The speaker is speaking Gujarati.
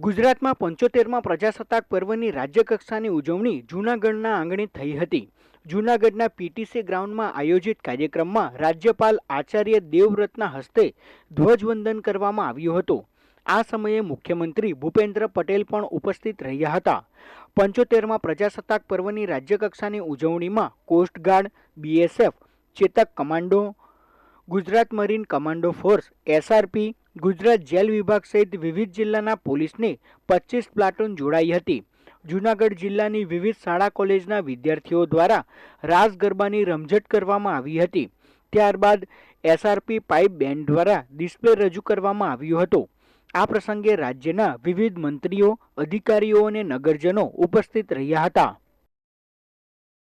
ગુજરાતમાં 75મા પ્રજાસત્તાક પર્વની રાજ્યકક્ષાની ઉજવણી જૂનાગઢના આંગણે થઈ હતી। જૂનાગઢના પીટીસી ગ્રાઉન્ડમાં આયોજિત કાર્યક્રમમાં રાજ્યપાલ આચાર્ય દેવવ્રતના હસ્તે ધ્વજવંદન કરવામાં આવ્યું હતું। આ સમયે મુખ્યમંત્રી ભૂપેન્દ્ર પટેલ પણ ઉપસ્થિત રહ્યા હતા। 75મા પ્રજાસત્તાક પર્વની રાજ્યકક્ષાની ઉજવણીમાં coast guard, BSF, Chetak commando, Gujarat marine commando force, SRP, Gujarat jail વિભાગ સહિત વિવિધ જિલ્લાના પોલીસને 25 પ્લાટૂન જોડાઈ હતી। જૂનાગઢ જિલ્લાની વિવિધ શાળા કોલેજના વિદ્યાર્થીઓ દ્વારા રાસ ગરબાની રમઝટ કરવામાં આવી હતી। ત્યારબાદ એસઆરપી પાઇપ બેન્ડ દ્વારા ડિસ્પ્લે રજૂ કરવામાં આવ્યો હતો। આ પ્રસંગે રાજ્યના વિવિધ મંત્રીઓ, અધિકારીઓ અને નગરજનો ઉપસ્થિત રહ્યા હતા।